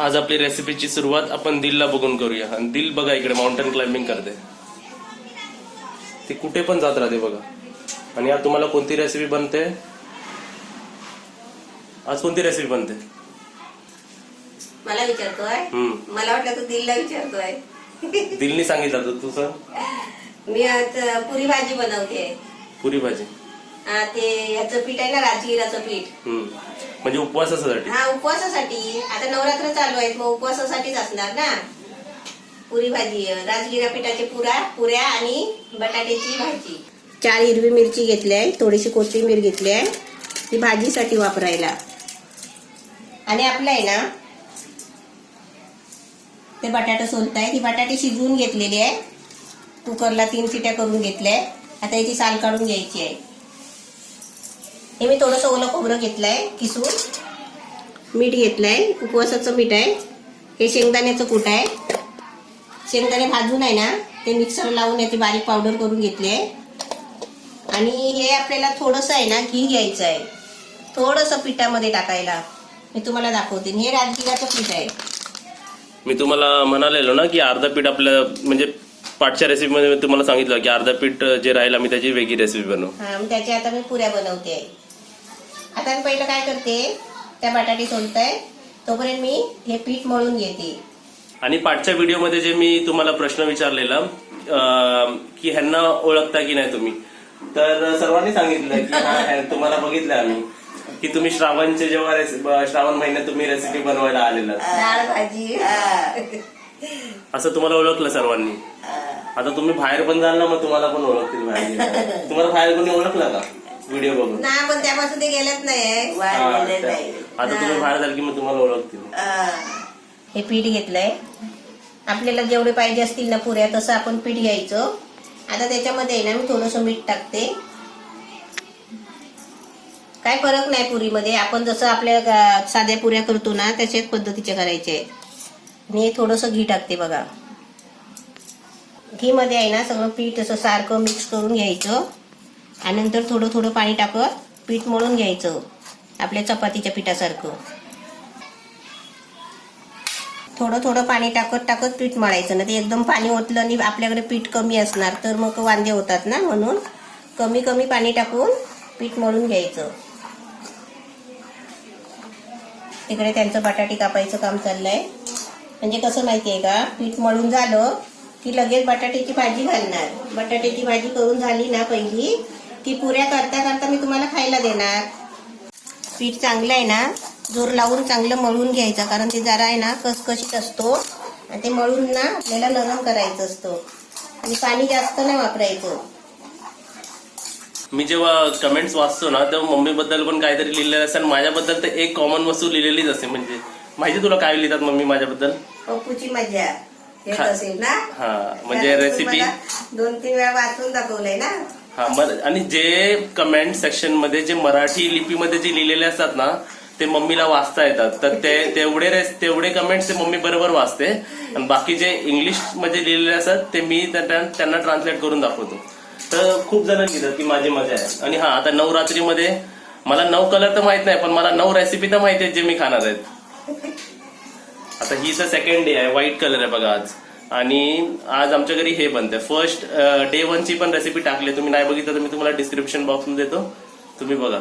आज आपली रेसिपीची सुरुवात आपण दिलला बघून करूया. आणि दिल बघा इकडे माउंटेन क्लाइम्बिंग करते, ती कुठे पण जात राहते बघा. आणि आज तुम्हाला कोणती रेसिपी बनते? आज कोणती रेसिपी बनते? मला विचारतोय? मला वाटलं तू दिलला विचारतोय. दिलनी सांगितलं तर तू सांग. मी आज पुरी भाजी बनवते. पुरी भाजी? ते याचं पीठ आहे ना, राजगिराचं पीठ. म्हणजे उपवासासाठी? हा, उपवासासाठी. आता नवरात्र चालू आहेत, मग उपवासासाठीच असणार ना. पुरी भाजी, राजगिरा पिठाचे पुऱ्या आणि बटाट्याची भाजी. 4 हिरवी मिरची घेतली, थोडीशी कोथिंबीर घेतली आहे ती भाजीसाठी वापरायला. आणि आपलं आहे ना ते बटाटे सोलताय. ती बटाटे शिजवून घेतलेली आहे, कुकरला 3 शिट्या करून घेतल्या. आता याची साल काढून घ्यायची आहे. हे मी थोडंसं ओलं खोबरं घेतलंय किसून, मीठ घेतलंय, उपवासाचं मीठ आहे. हे शेंगदाण्याचं कूट आहे. शेंगदाणे भाजून आहे ना ते मिक्सर लावून याची बारीक पावडर करून घेतली आहे. आणि हे आपल्याला थोडंसं आहे ना घी घ्यायचं आहे, थोडंसं पिठामध्ये टाकायला. मी तुम्हाला दाखवते. हे राजगिराचं पीठ आहे. मी तुम्हाला म्हणालेलो ना की अर्धा पीठ आपल्या म्हणजे पाठच्या रेसिपीमध्ये मी तुम्हाला सांगितलं की अर्धा पीठ जे राहील आम्ही त्याची वेगळी रेसिपी बनवू. हा, मग त्याची आता मी पुऱ्या बनवते. आता मी पहिलं काय करते, त्या बटाटे सोलताय तोपर्यंत मी हे पीठ मळून घेते. आणि पाठच्या व्हिडिओमध्ये जे मी तुम्हाला प्रश्न विचारलेला की ह्यांना ओळखता की नाही तुम्ही, तर सर्वांनी सांगितलं की हा तुम्हाला बघितलं आम्ही की तुम्ही श्रावणचे जेव्हा श्रावण महिन्यात तुम्ही रेसिपी बनवायला आलेला डाळ भाजी असं तुम्हाला ओळखलं सर्वांनी. आता तुम्ही बाहेर पण जाल ना, मग तुम्हाला पण ओळखतील बाहेर. तुम्हाला बाहेर कोणी ओळखलं का व्हिडिओ बघून? नाही, पण त्यापासून ते गेलंच नाही. आता तुम्ही बाहेर जाल की मग तुम्हाला ओळखतील. हे पीठ घेतलंय. आपल्याला जेवढे पाहिजे असतील ना पुऱ्या तसं आपण पीठ घ्यायचं. आता त्याच्यामध्ये ना मी थोडंसं मीठ टाकते. काय फरक नाही पुरीमध्ये, आपण जसं आपल्या साध्या पुऱ्या करतो ना त्याच्याच पद्धतीचे करायचे. आणि हे थोडंसं घी टाकते बघा. घी मध्ये आहे ना सगळं पीठ असं सारखं मिक्स करून घ्यायचं. आणि नंतर थोडं थोडं पाणी टाकत पीठ मळून घ्यायचं, आपल्या चपातीच्या पिठासारखं. थोडं थोडं पाणी टाकत पीठ मळायचं ना. ते एकदम पाणी ओतलं आणि आपल्याकडे पीठ कमी असणार तर मग वांदे होतात ना, म्हणून कमी कमी पाणी टाकून पीठ मळून घ्यायचं. तिकडे त्यांचं बटाटे कापायचं काम चाललंय. म्हणजे कसं माहितीये का, पीठ मळून झालं की लगेच बटाट्याची भाजी घालणार. बटाट्याची भाजी करून झाली ना पहिली की पुऱ्या करता करता मी तुम्हाला खायला देणार. पीठ चांगलं आहे ना जोर लावून चांगलं मळून घ्यायचं, कारण ते जरा आहे ना कसकशीत असतो आणि ते मळून ना आपल्याला नरम करायचं असतं. आणि पाणी जास्त नाही वापरायचं. मी जेव्हा कमेंट्स वाचतो ना तेव्हा मम्मी बद्दल पण काहीतरी लिहिलेलं असतं आणि माझ्याबद्दल तर एक कॉमन वस्तू लिहिलेलीच असते. म्हणजे माहिती तुला काय लिहितात मम्मी माझ्याबद्दल? पप्पूची मजा येत असेल ना. हा, म्हणजे रेसिपी 2-3 वेळा वाचून दाखवलंय ना. हा, आणि जे कमेंट सेक्शन मध्ये जे मराठी लिपीमध्ये जे लिहिलेले असतात ना ते मम्मीला वाचता येतात. तर तेवढे कमेंट्स ते मम्मी बरोबर वाचते. आणि बाकी जे इंग्लिश मध्ये लिहिलेले असतात ते मी त्यांना ट्रान्सलेट करून दाखवतो. तर खूप जण लिहितात की माझी मजा आहे. आणि हा, आता नवरात्रीमध्ये मला 9 कलर तर माहित नाही, पण मला 9 रेसिपी तर माहिती आहेत जे मी खाणार आहेत. आता ही तर सेकंड डे आहे, व्हाईट कलर आहे बघा आज. आणि आज आमच्या घरी हे बनते. फर्स्ट डे 1 ची पण रेसिपी टाकली, तुम्ही नाही बघितलं तर मी तुम्हाला डिस्क्रिप्शन बॉक्समध्ये देतो, तुम्ही बघा.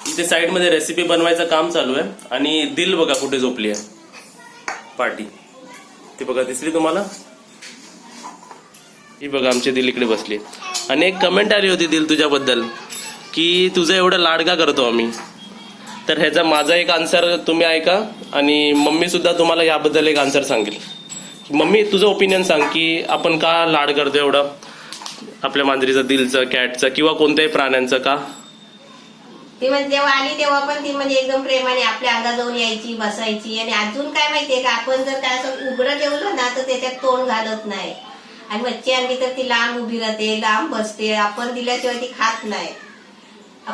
इथे साईड मध्ये रेसिपी बनवायचं काम चालू आहे. आणि दिल बघा कुठे झोपली आहे पार्टी, ती बघा दिसली तुम्हाला? ही बघा आमची दिल इकडे बसली. आणि एक कमेंट आली होती दिल तुझ्याबद्दल की तुझं एवढं लाड का करतो आम्ही. तर ह्याचा माझा एक आन्सर तुम्ही ऐका आणि मम्मी सुद्धा तुम्हाला याबद्दल एक आन्सर सांगेल. मम्मी तुझं ओपिनियन सांग की आपण का लाड करतो एवढं आपल्या मांजरीचं, दिलचं, कॅटचं किंवा कोणत्याही प्राण्यांचं का? ती म्हणजे जेव्हा आली तेव्हा पण ती म्हणजे एकदम प्रेमाने आपल्या अंगाजवळ यायची, बसायची. आणि अजून काय माहितीये का, आपण जर काय असं उघडं ठेवलं ना तर त्याच्यात तोंड घालत नाही. आणि मच्छी आणली तर ती लांब उभी राहते, लांब बसते. आपण दिल्याशिवाय ती खात नाही.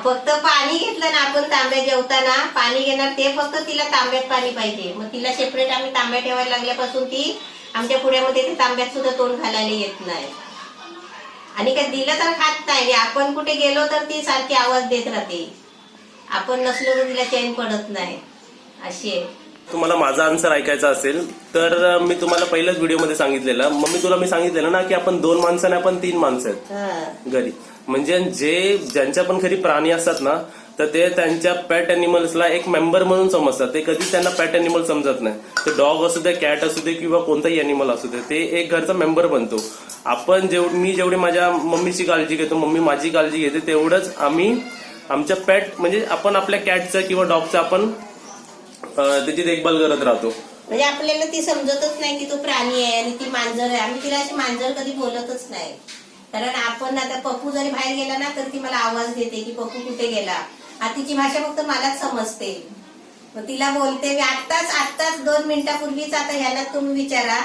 फक्त पाणी घेतलं ना आपण तांब्या जेवताना पाणी घेणार, ते फक्त तिला तांब्यात पाणी पाहिजे. मग तिला सेपरेट आम्ही तांब्या ठेवायला लागल्यापासून ती आमच्या पुढ्यामध्ये ते तांब्यात सुद्धा तोंड घालायला येत नाही. आणि काय दिलं तर खात नाही. आपण कुठे गेलो तर ती सारखी आवाज देत राहते. आपण नसलो तर तिला चैन पडत नाही. अशी आहे. तुम्हाला माझा आन्सर ऐकायचा असेल तर मी तुम्हाला पहिल्याच व्हिडिओमध्ये सांगितलेलं, मम्मी तुला मी सांगितलेलं ना की आपण 2 माणसं आणि आपण 3 माणसं आहेत घरी. म्हणजे ज्यांच्या पण घरी प्राणी असतात ना तर ते त्यांच्या पेट अॅनिमल्सला एक मेंबर म्हणून समजतात. ते कधीच त्यांना पेट अॅनिमल समजत नाही. ते डॉग असू दे, कॅट असू दे किंवा कोणताही अॅनिमल असू दे, ते एक घरचा मेंबर बनतो. मी जेवढी माझ्या मम्मीची काळजी घेतो, मम्मी माझी काळजी घेते, तेवढंच आम्ही आमच्या पेट म्हणजे आपण आपल्या कॅटचं किंवा डॉगचं आपण त्याची देखभाल करत राहतो. म्हणजे आपल्याला ती समजतच नाही की तो प्राणी आहे आणि ती मांजर आहे. आम्ही तिला अशी मांजर कधी बोलतच नाही. कारण आपण आता पप्पू जरी बाहेर गेला ना तर ती मला आवाज देते की पप्पू कुठे गेला. तिची भाषा फक्त मलाच समजते. मग तिला बोलते मी आत्ताच 2 मिनिटापूर्वीच, आता ह्याला तुम्ही विचारा,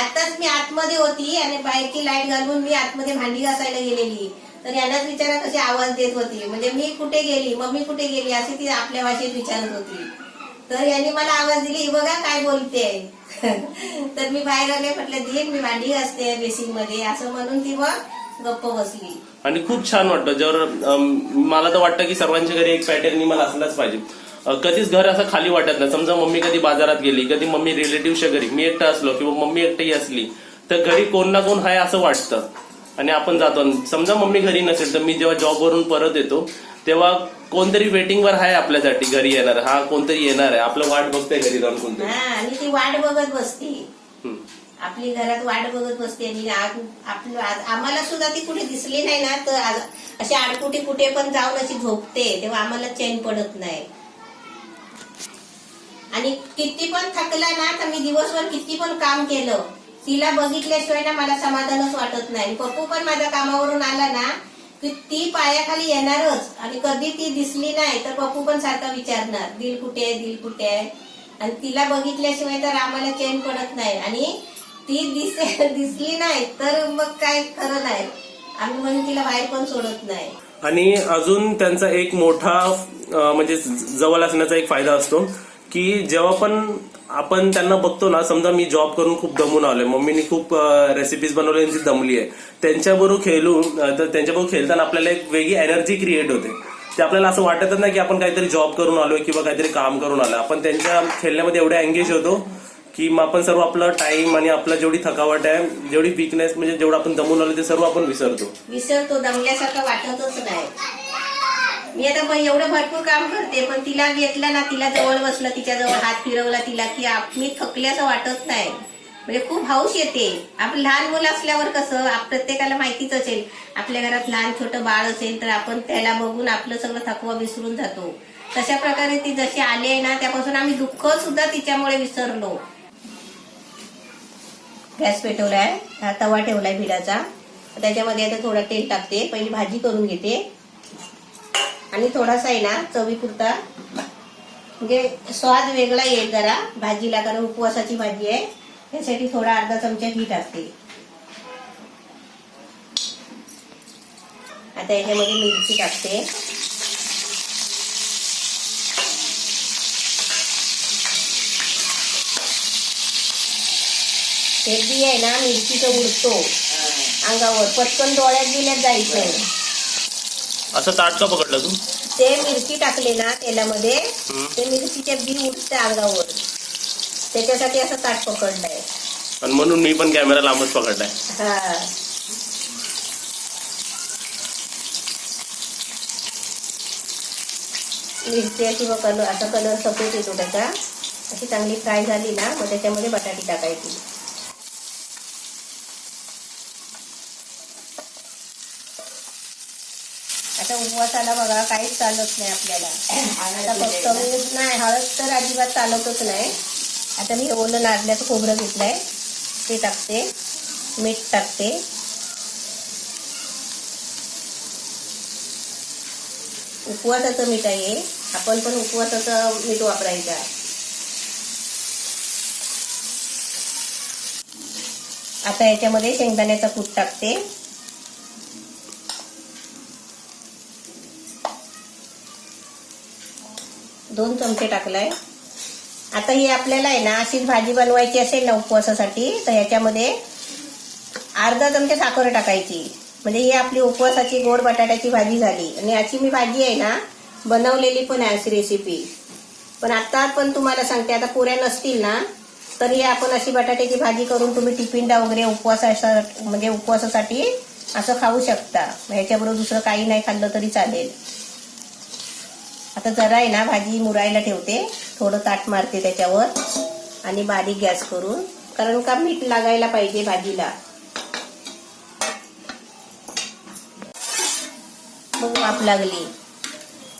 आत्ताच मी आतमध्ये होती आणि बाहेरची लाईट घालून मी आतमध्ये भांडी घासायला गेलेली, तर यांनाच विचारा कशी आवाज देत होती. म्हणजे मी कुठे गेली, मम्मी कुठे गेली अशी ती आपल्या भाषेत विचारत होती. तर यांनी मला आवाज दिली, बघा काय बोलते. तर मी बाहेर आले, म्हटलं दे मी भांडी घासते बेसिन मध्ये, असं म्हणून ती मग गप्प बसली. आणि खूप छान वाटतं जेव्हा मला तर वाटतं की सर्वांच्या घरी एक पेट अॅनिमल असलाच पाहिजे. कधीच घर असं खाली वाटत नाही. समजा मम्मी कधी बाजारात गेली, कधी मम्मी रिलेटिव्हच्या घरी, मी एकटा असलो किंवा मम्मी एकटी असली तर घरी कोण ना कोण आहे असं वाटतं आणि आपण जातो. समजा मम्मी घरी नसेल तर मी जेव्हा जॉबवरून परत येतो तेव्हा कोणतरी वेटिंगवर आहे आपल्यासाठी घरी येणार, हा कोणतरी येणार आहे, आपलं वाट बघतंय घरी जाऊन कोणतरी. आणि ती वाट बघत बसते, आपली घरात वाट बघत बसते. आणि आम्हाला सुद्धा ती कुठे दिसली नाही ना तर अशी आडकुटी कुठे पण जाऊन अशी झोपते, तेव्हा आम्हाला चैन पडत नाही. आणि किती पण थकला ना तर मी दिवसभर किती पण काम केलं, तिला बघितल्याशिवाय ना मला समाधानच वाटत नाही. पप्पू पण माझ्या कामावरून आला ना की ती पायाखाली येणारच. आणि कधी ती दिसली नाही तर पप्पू पण सारखा विचारणार दिल कुठे आहे, दिल कुठे आहे. आणि तिला बघितल्याशिवाय तर आम्हाला चैन पडत नाही. आणि ती दिसली नाही तर मग काय खरं नाही, आम्ही म्हणून तिला बाहेर पण सोडत नाही. आणि अजून त्यांचा एक मोठा म्हणजे जवळ असण्याचा एक फायदा असतो की जेव्हा पण आपण त्यांना बघतो ना, समजा मी जॉब करून खूप दमून आलोय, मम्मीने खूप रेसिपीज बनवली आणि ती दमली आहे, त्यांच्याबरोबर खेळताना आपल्याला एक वेगळी एनर्जी क्रिएट होते. ते आपल्याला असं वाटतच नाही की आपण काहीतरी जॉब करून आलोय किंवा काहीतरी काम करून आलोय. आपण त्यांच्या खेळण्यामध्ये एवढे एंगेज होतो की मग आपण सर्व आपलं टाइम आणि आपला जेवढी थकावट आहे, जेवढी वीकनेस म्हणजे जेवढं आपण दमून आलो ते सर्व आपण विसरतो. दमल्यासारखं वाटतच नाही. मी आता पण एवढं भरपूर काम करते पण तिला घेतलं ना, तिला जवळ बसलं, तिच्याजवळ हात फिरवला तिला की मी थकल्याचं वाटत नाही. म्हणजे खूप हौस येते. आपण लहान मुलं असल्यावर कसं प्रत्येकाला माहितीच असेल, आपल्या घरात लहान छोटं बाळ असेल तर आपण त्याला बघून आपलं सगळं थकवा विसरून जातो. तशा प्रकारे ती जशी आली आहे ना त्यापासून आम्ही दुःख सुद्धा तिच्यामुळे विसरलो. गॅस पेटवलाय, हा तवा ठेवलाय भिडाचा, त्याच्यामध्ये आता थोडं तेल टाकते. पहिली भाजी करून घेते आणि थोडासा आहे ना चवीपुरता, म्हणजे स्वाद वेगळा येईल जरा भाजीला, कारण उपवासाची भाजी आहे. त्यासाठी थोडा अर्धा चमचा घी टाकते. आता याच्यामध्ये मिरची टाकते. ते बी आहे ना मिरचीचं उडतो अंगावर, पटकन डोळ्यात बिल्यात जायचं. असं ताट का पकडलं तू? ते मिरची टाकले ना तेलामध्ये, ते मिरचीचे बी उठते अंगावर, त्याच्यासाठी असं ताट पकडलंय. आणि म्हणून मी पण कॅमेरा लांबच पकडलाय. हा, मिरची अशी कलर, असा कलर सफेद येतो त्याचा. अशी चांगली फ्राय झाली ना मग त्याच्यामध्ये बटाटी टाकायची. आता उपवासाला बघा काहीच चालत नाही आपल्याला. आता फक्त नाही, हळद तर अजिबात चालतच नाही. आता मी ओलं नारळाचं खोबरं घेतलंय ते टाकते, मीठ टाकते, उपवासाचं मीठ आहे, आपण पण उपवासाचं मीठ वापरायचं. आता याच्यामध्ये शेंगदाण्याचा कूट टाकते. दोन चमचे टाकलाय. आता ही आपल्याला आहे ना अशीच भाजी बनवायची असेल ना उपवासासाठी तर याच्यामध्ये अर्धा चमचा साखर टाकायची. म्हणजे ही आपली उपवासाची गोड बटाट्याची भाजी झाली. आणि याची मी भाजी आहे ना बनवलेली पण आहे अशी रेसिपी. पण आता पण तुम्हाला सांगते, आता पुऱ्या नसतील ना तरी आपण अशी बटाट्याची भाजी करून तुम्ही टिफिनला वगैरे उपवासासाठी असं खाऊ शकता. ह्याच्याबरोबर दुसरं काही नाही खाल्लं तरी चालेल. आता जरा आहे ना भाजी मुरायला ठेवते, थोडं ताट मारते त्याच्यावर आणि बारीक गॅस करून, कारण का मीठ लागायला पाहिजे भाजीला. मग वाफ लागली.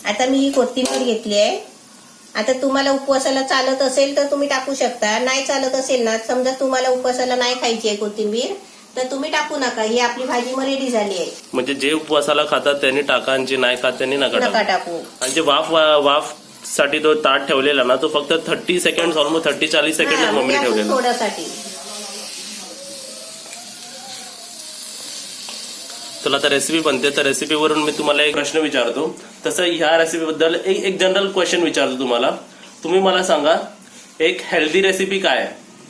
आता मी ही कोथिंबीर घेतली आहे. आता तुम्हाला उपवासाला चालत असेल तर तुम्ही टाकू शकता, नाही चालत असेल ना, समजा तुम्हाला उपवासाला नाही खायची आहे कोथिंबीर तर तुम्ही टाकू नका. ही आपली भाजी मग रेडी झाली आहे. म्हणजे जे उपवासाला खातात त्यांनी टाका आणि जे नाही खात त्यांनी नका टाकू. आणि जे वाफ साठी तो ताट ठेवलेला ना तो फक्त 30 सेकंड, ऑलमोस्ट 30-40 सेकंड मम्मी ठेवलेला थोड्यासाठी. तुला आता रेसिपी बनते, तर रेसिपीवरून मी तुम्हाला एक प्रश्न विचारतो. तसं ह्या रेसिपीबद्दल एक जनरल क्वेश्चन विचारतो तुम्हाला. तुम्ही मला सांगा एक हेल्दी रेसिपी काय आहे,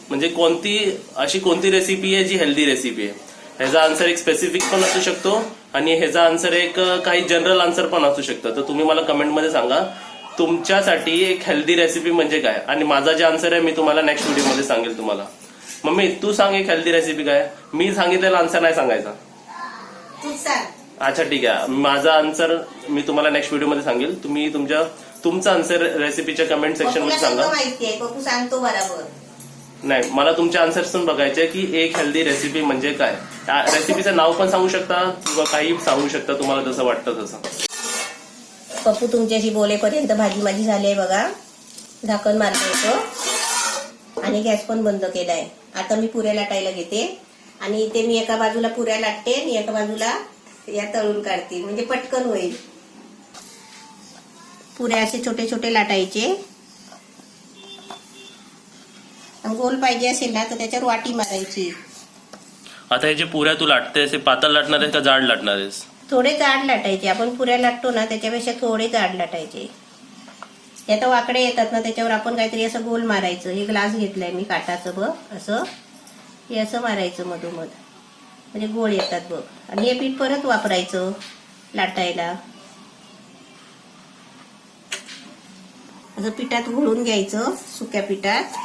म्हणजे कोणती रेसिपी आहे जी हेल्दी रेसिपी आहे. ह्याचा आन्सर एक स्पेसिफिक पण असू शकतो आणि ह्याचा आन्सर एक काही जनरल आन्सर पण असू शकतं. तर तुम्ही मला कमेंटमध्ये सांगा तुमच्यासाठी एक हेल्दी रेसिपी म्हणजे काय, आणि माझा जे आन्सर आहे मी तुम्हाला नेक्स्ट व्हिडिओमध्ये सांगेल तुम्हाला. मम्मी तू सांग एक हेल्दी रेसिपी काय. मी सांगितलेला आन्सर नाही सांगायचा. अच्छा ठीक आहे, माझा आन्सर मी तुम्हाला नेक्स्ट व्हिडिओमध्ये सांगेल. तुम्ही तुमचा आन्सर रेसिपीच्या कमेंट सेक्शन मध्ये सांगा. माहितीये पप्पू सांगतो बरोबर. नाही, मला तुमचे आन्सर्स पण बघायचे की एक हेल्दी रेसिपी म्हणजे काय. रेसिपीचं नाव पण सांगू शकता किंवा काही सांगू शकता तुम्हाला जसं वाटतं तसं. पप्पू तुमच्याशी बोलेपर्यंत भाजी माझी झाली आहे बघा. झाकण मारलं होतं आणि गॅस पण बंद केलाय. आता मी पुऱ्या लाटायला घेते आणि इथे मी एका बाजूला पुऱ्या लाटते आणि एका बाजूला या तळून काढते, म्हणजे पटकन होईल. पुऱ्या असे छोटे छोटे लाटायचे. गोल पाहिजे असेल ना तर त्याच्यावर वाटी मारायची. आता हे जे पुऱ्या तू लाटतेस ते पातळ लाटणार आहेस का जाड लाटणार आहेस. थोडे जाड लाटायचे. आपण पुऱ्या लाटतो ना त्याच्यापेक्षा थोडे जाड लाटायचे. हे आता वाकडे येतात ना त्याच्यावर आपण काहीतरी असं गोल मारायचं. हे ग्लास घेतलाय मी काटाचं बघ, असं हे असं मारायचं मधोमध, म्हणजे गोळ येतात बघ. आणि हे पीठ परत वापरायचं लाटायला. असं पिठात घोळून घ्यायचं, सुक्या पिठात,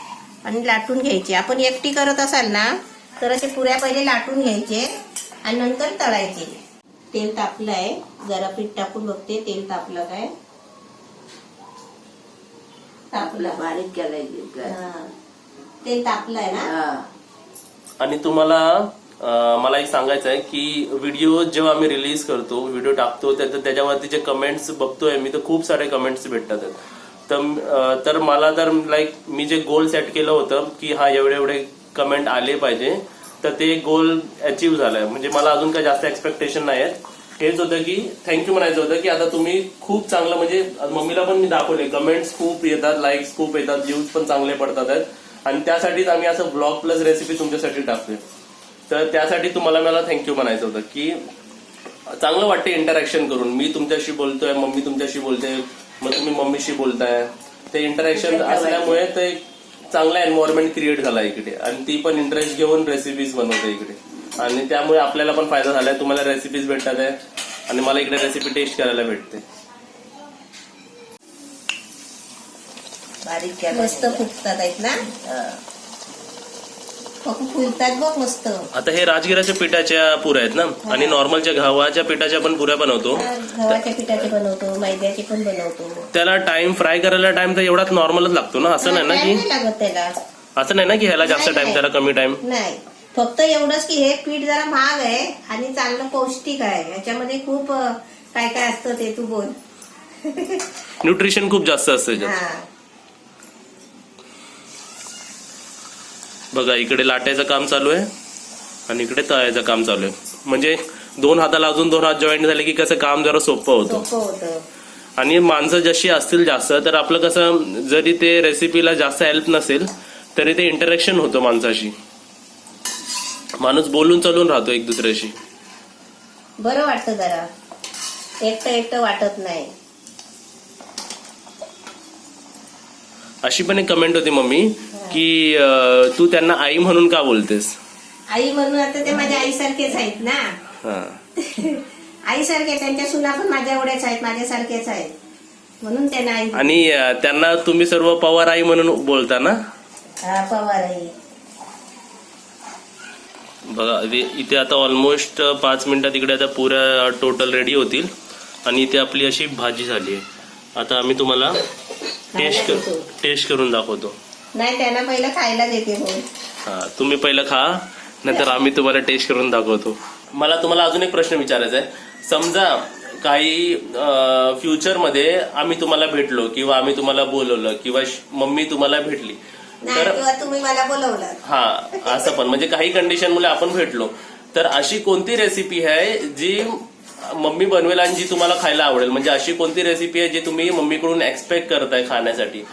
आणि लाटून घ्यायचे. आपण एकटी करत असाल ना तर असे पुऱ्या पहिले लाटून घ्यायचे आणि नंतर तळायचे. तेल तापलं आहे, जरा पीठ टाकून बघते तेल तापलं काय. तापलं, बारीक केलाय. तेल तापलं आहे ना. आणि तुम्हाला मला एक सांगायचं आहे की व्हिडिओ जेव्हा आम्ही रिलीज करतो, व्हिडिओ टाकतो, त्याच्यावरती जे कमेंट्स बघतोय मी तर खूप सारे कमेंट्स भेटतात. तर मला तर लाईक मी जे गोल सेट केलं होतं की हा एवढे कमेंट आले पाहिजे, तर ते गोल अचीव झालंय. म्हणजे मला अजून काही जास्त एक्सपेक्टेशन नाही आहेत. हेच होतं की थँक्यू म्हणायचं होतं की आता तुम्ही खूप चांगलं, म्हणजे मम्मीला पण मी दाखवले कमेंट्स खूप येतात, लाईक्स खूप येतात, व्ह्यूज पण चांगले पडतात आहेत. आणि त्यासाठीच आम्ही असं ब्लॉग प्लस रेसिपी तुमच्यासाठी टाकतोय. तर त्यासाठी तुम्हाला मला थँक्यू म्हणायचं होतं की चांगलं वाटतं इंटरॅक्शन करून. मी तुमच्याशी बोलतोय, मम्मी तुमच्याशी बोलते, मग तुम्ही मम्मीशी बोलताय. ते इंटरॅक्शन असल्यामुळे ते चांगला एन्व्हायरमेंट क्रिएट झाला इकडे, आणि ती पण इंटरेस्ट घेऊन रेसिपीज बनवते इकडे, आणि त्यामुळे आपल्याला पण फायदा झालाय. तुम्हाला रेसिपीज भेटतात आहे आणि मला इकडे रेसिपी टेस्ट करायला भेटते. बारीक मस्त फुटतात आहेत ना, फुलतात बघ मस्त. आता हे राजगिराच्या पिठाच्या पुऱ्या आहेत ना, आणि नॉर्मलच्या गव्हाच्या पिठाच्या पण पुऱ्या बनवतो. गव्हाच्या पिठाचे बनवतो, मैद्याचे पण बनवतो. त्याला टाइम फ्राय करायला टाइम तर एवढाच नॉर्मलच लागतो ना, असं नाही ना की लागत त्याला. असं नाही ना की ह्याला जास्त टाइम त्याला कमी टाइम नाही. फक्त एवढंच की हे पीठ जरा महाग आहे आणि चांगलं पौष्टिक आहे. याच्यामध्ये खूप काय काय असतं ते तू बोल. न्यूट्रिशन खूप जास्त असतं त्याच्यात. बघा इकडे लाटायचं काम चालू आहे आणि इकडे तळायचं काम चालू आहे. म्हणजे दोन हाताला अजून दोन हात जॉईंट झाले की कसं काम जरा सोपं होतं. आणि माणसं जशी असतील जास्त तर आपलं कसं, जरी ते रेसिपीला जास्त हेल्प नसेल तरी ते इंटरॅक्शन होतं माणसाशी. माणूस बोलून चालून राहतो एक दुसऱ्याशी. बरं वाटतं जरा, एकटं वाटत नाही. अशी पण एक कमेंट होती मम्मी की तू त्यांना आई म्हणून का बोलतेस. आई म्हणून आता ते माझ्या आईसारखेच आहेत ना. आईसारखे, त्यांच्या सुना पण माझ्या एवढ्याच आहेत, माझ्यासारखेच आहेत. म्हणून त्यांना आई. आणि त्यांना तुम्ही सर्व पवार आई म्हणून बोलता ना? हा, पवार आई. बघा इथे आता ऑलमोस्ट 5 मिनिटात इकडे आता पुऱ्या टोटल रेडी होतील आणि इथे आपली अशी भाजी झाली आहे. आता आम्ही तुम्हाला टेस्ट करून दाखवतो. नाही, त्यांना पहिलं खायला देते भाऊ. हा, तुम्ही पहिलं खा, नाहीतर आम्ही तुम्हाला टेस्ट करून दाखवतो. मला तुम्हाला अजून एक प्रश्न विचारायचा आहे. समजा काही फ्युचरमध्ये आम्ही तुम्हाला भेटलो किंवा आम्ही तुम्हाला बोलवलं किंवा मम्मी तुम्हाला भेटली नाही, किंवा तुम्ही मला बोलवलं, हा, असं पण म्हणजे काही कंडिशन मुळे आपण भेटलो, तर अशी कोणती रेसिपी आहे जी मम्मी बनवेल आणि जी तुम्हाला खायला आवडेल? म्हणजे अशी कोणती रेसिपी आहे जी तुम्ही मम्मीकडून एक्सपेक्ट करताय खाण्यासाठी?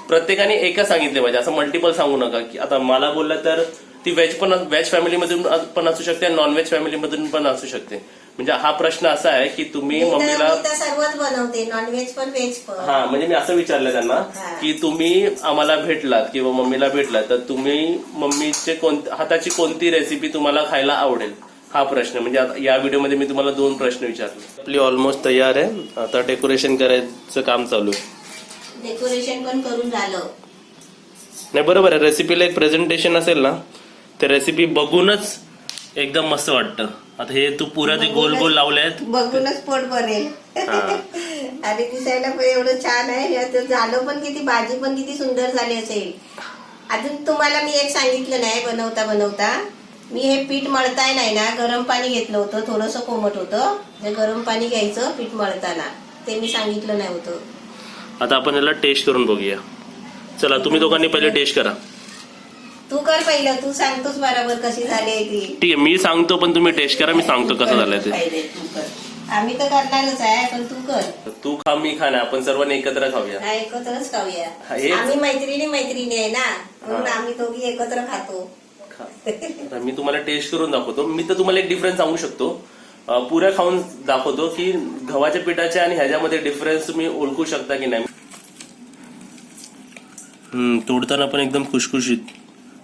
प्रत्येकाने एका सांगितले पाहिजे, असं मल्टिपल सांगू नका की आता मला बोललं तर ती व्हेज फॅमिलीमधून पण असू शकते, नॉन व्हेज फॅमिलीमधून पण असू शकते. म्हणजे हा प्रश्न असा आहे की तुम्ही मम्मीला सर्वच बनवते, नॉनव्हेज पण व्हेज पण. हा, म्हणजे मी असं विचारलं त्यांना की तुम्ही आम्हाला भेटलात किंवा मम्मीला भेटलात तर तुम्ही मम्मीचे हाताची कोणती रेसिपी तुम्हाला खायला आवडेल, हा प्रश्न. म्हणजे या व्हिडिओमध्ये मी तुम्हाला 2 प्रश्न विचारले. आपली ऑलमोस्ट तयार आहे, आता डेकोरेशन करायचं काम चालू आहे. डेकोरेशन पण करून झालं. नाही, बरोबर आहे. रेसिपीला एक प्रेझेंटेशन असेल ना, तर रेसिपी बघूनच एकदम मस्त वाटतं. आता हे तू पुऱ्या ते गोल गोल लावले आहेत, बघूनच पोट भरेल. आणि दिसायला पण एवढं छान आहे. झालं पण किती, भाजी पण किती सुंदर झाली असेल. अजून तुम्हाला मी एक सांगितलं नाही बनवता बनवता. मी हे पीठ मळताय नाही ना, गरम पाणी घेतलं होतं, थोडंसं कोमट होतं. ते गरम पाणी घ्यायचं पीठ मळताना, ते मी सांगितलं नाही होतं. आता आपण याला टेस्ट करून बघूया. चला, तुम्ही दोघांनी पहिले टेस्ट करा. तू कर पहिलं, तू सांगतोस बरोबर कशी झाली आहे ती. ठीक आहे, मी सांगतो पण तुम्ही टेस्ट करा, मी सांगतो कसं झालंय ते. आम्ही तर करणारच आहे, पण तू कर. तू खा, मी खा ना, आपण सर्वांनी एकत्र खाऊया. हा, एकत्रच खाऊया. हेच. आम्ही मैत्रिणी आहे ना, म्हणून आम्ही दोघी एकत्र खातो. आता मी तुम्हाला टेस्ट करून दाखवतो. मी तर तुम्हाला एक डिफरन्स सांगू शकतो, पुऱ्या खाऊन दाखवतो की गव्हाच्या पिठाच्या आणि ह्याच्यामध्ये डिफरन्स तुम्ही ओळखू शकता की नाही. तोडताना पण एकदम खुशखुशीत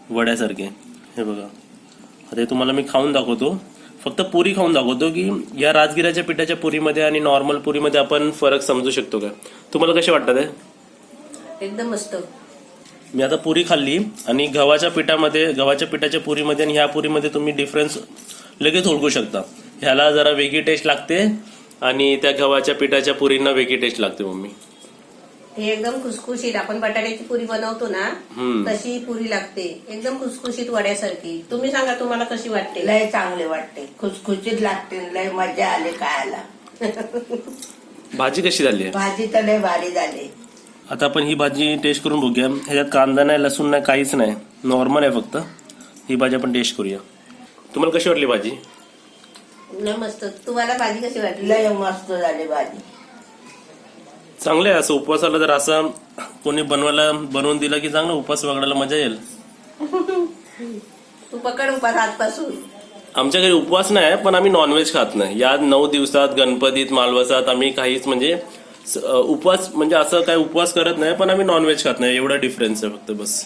वड्यासारखे. हे बघा, आता हे तुम्हाला मी खाऊन दाखवतो, फक्त पुरी खाऊन दाखवतो की या राजगिराच्या पिठाच्या पुरीमध्ये आणि नॉर्मल पुरीमध्ये आपण फरक समजू शकतो का. तुम्हाला कसे वाटतात हे? एकदम मस्त. मी आता पुरी खाल्ली आणि गव्हाच्या पिठाच्या पुरीमध्ये आणि ह्या पुरीमध्ये तुम्ही डिफरन्स लगेच ओळखू शकता. ह्याला जरा वेगळी टेस्ट लागते आणि त्या गव्हाच्या पिठाच्या पुरींना वेगळी टेस्ट लागते मम्मी. हे एकदम खुसखुशीत, आपण बटाट्याची पुरी बनवतो ना तशी पुरी लागते, एकदम खुसखुशीत वड्यासारखी. तुम्ही सांगा तुम्हाला कशी वाटते? लय चांगले वाटते, खुसखुशीत लागते, लय मजा आली खायला. भाजी कशी झाली आहे? भाजी तर लय भारी झाली. आता आपण ही भाजी टेस्ट करून बघूया. ह्याच्यात कांदा नाही, लसूण नाही, काहीच नाही, नॉर्मल आहे फक्त. ही भाजी आपण टेस्ट करूया. तुम्हाला कशी वाटली भाजी? लय मस्त. तुम्हाला भाजी कशी वाटली? लय मस्त झाली भाजी. चांगलं आहे. असं उपवासाला जर असं कोणी बनवून दिलं की चांगलं उपवास वगळायला मजा येईल. तू पकड उपास आजपासून. आमच्या घरी उपवास नाही, पण आम्ही नॉनव्हेज खात नाही. या 9 दिवसात, गणपतीत, मालवसात आम्ही काहीच म्हणजे उपवास म्हणजे असं काही उपवास करत नाही, पण आम्ही नॉनव्हेज खात नाही. एवढा डिफरन्स आहे फक्त, बस.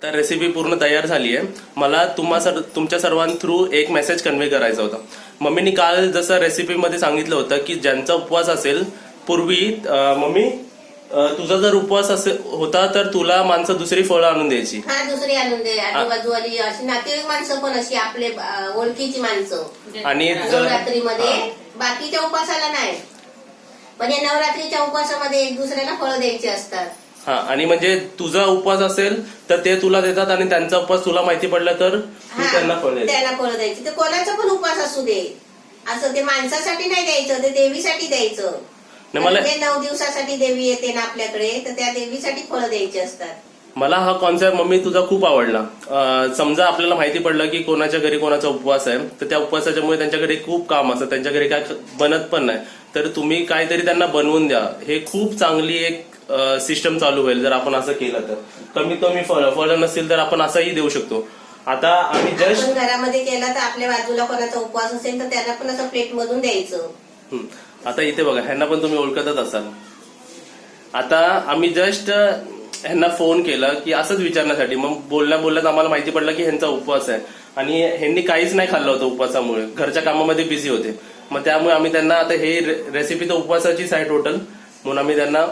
तर रेसिपी पूर्ण तयार झाली आहे. मला तुमच्या सर्वांथ्रू एक मेसेज कन्व्हे करायचा होता. मम्मीनी काल जसं रेसिपीमध्ये सांगितलं होतं की ज्यांचा उपवास असेल, पूर्वी मम्मी तुझा जर उपवास होता तर तुला माणसं दुसरी फळं आणून द्यायची. हा, दुसरी आणून दे. आजूबाजूवाली अशी नातेवाईक माणसं पण अशी आपले ओळखीची माणसं. आणि नवरात्रीमध्ये बाकीच्या उपासाला नाही, पण या नवरात्रीच्या उपवासामध्ये एक दुसऱ्याला फळं द्यायची असतात. हा, आणि म्हणजे तुझा उपवास असेल तर ते तुला देतात आणि त्यांचा उपवास तुला माहिती पडला तर त्यांना फळं द्यायची. ते कोणाचा पण उपवास असू दे, असं ते माणसासाठी नाही द्यायचं, ते देवीसाठी द्यायचं. म्हणजे 9 दिवसासाठी देवी येते ना आपल्याकडे, तर त्या देवीसाठी फळं द्यायची असतात. मला हा कॉन्सेप्ट मम्मी तुझा खूप आवडला. समजा आपल्याला माहिती पडलं की कोणाच्या घरी कोणाचा उपवास आहे, तर त्या उपवासाच्यामुळे त्यांच्या घरी खूप काम असतं, त्यांच्या घरी काय बनत पण नाही, तर तुम्ही काहीतरी त्यांना बनवून द्या. हे खूप चांगली एक सिस्टम चालू होईल जर आपण असं केलं तर. कमीत कमी फळं नसतील तर आपण असंही देऊ शकतो. आता आम्ही जस्ट घरामध्ये केला तर आपल्या बाजूला कोणाचा उपवास असेल तर त्यांना पण असं प्लेट मधून द्यायचं. आता इथे बघा, ह्यांना पण तुम्ही ओळखतच असाल. आता आम्ही जस्ट ह्यांना फोन केला की असंच विचारण्यासाठी. मग बोलण्यात आम्हाला माहिती पडलं की ह्यांचा उपवास आहे आणि ह्यांनी काहीच नाही खाल्लं होतं उपवासामुळे, घरच्या कामामध्ये बिझी होते. मग त्यामुळे आम्ही त्यांना आता हे रेसिपी तर उपवासाचीच आहे टोटल, म्हणून आम्ही त्यांना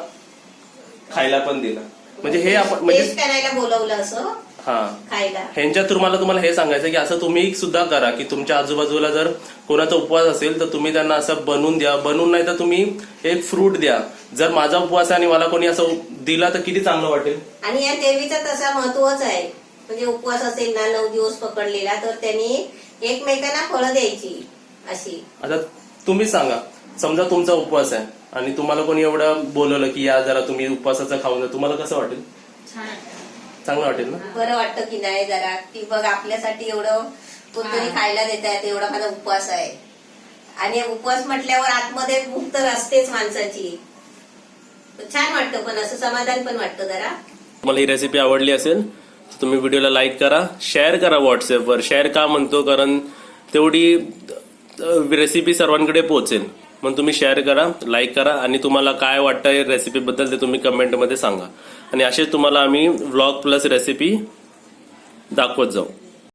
खायला पण दिलं. म्हणजे हे आपण म्हणजे टेस्ट करायला बोलवलं असं हा खायला. ह्यांच्या थ्रू मला तुम्हाला हे सांगायचं की असं तुम्ही सुद्धा करा की तुमच्या आजूबाजूला जर कोणाचा उपवास असेल तर तुम्ही त्यांना असं बनवून द्या. बनवून नाही तर तुम्ही एक फ्रूट द्या. जर माझा उपवास आहे आणि मला कोणी असं दिला तर किती चांगलं वाटेल. आणि या देवीचा तसा महत्वच आहे. म्हणजे उपवास असेल ना 9 दिवस पकडलेला तर त्यांनी एकमेकांना फळं द्यायची अशी. आता तुम्ही सांगा, समजा तुमचा उपवास आहे आणि तुम्हाला कोणी एवढं बोलवलं की या जरा तुम्ही उपवासाचं खाऊन जा, तुम्हाला कसं वाटेल? चांगलं वाटेल ना. बरं वाटतं की नाही जरा की बघ आपल्यासाठी एवढं कोणतरी खायला देत आहे, एवढा माझा उपवास आहे. आणि उपवास म्हटल्यावर आतमध्ये भूक तर असतेच माणसाची. छान वाटतं पण असं समाधान पण वाटतं जरा. तुम्हाला ही रेसिपी आवडली असेल तर तुम्ही व्हिडिओला लाईक करा, शेअर करा व्हॉट्सअपवर. शेअर का म्हणतो, कारण तेवढी रेसिपी सर्वांकडे पोहोचेल म्हणून तुम्ही शेअर करा, लाईक करा आणि तुम्हाला काय वाटतं रेसिपीबद्दल ते तुम्ही कमेंटमध्ये सांगा. आणि असेच तुम्हाला आम्ही व्लॉग प्लस रेसिपी दाखवत जाऊ.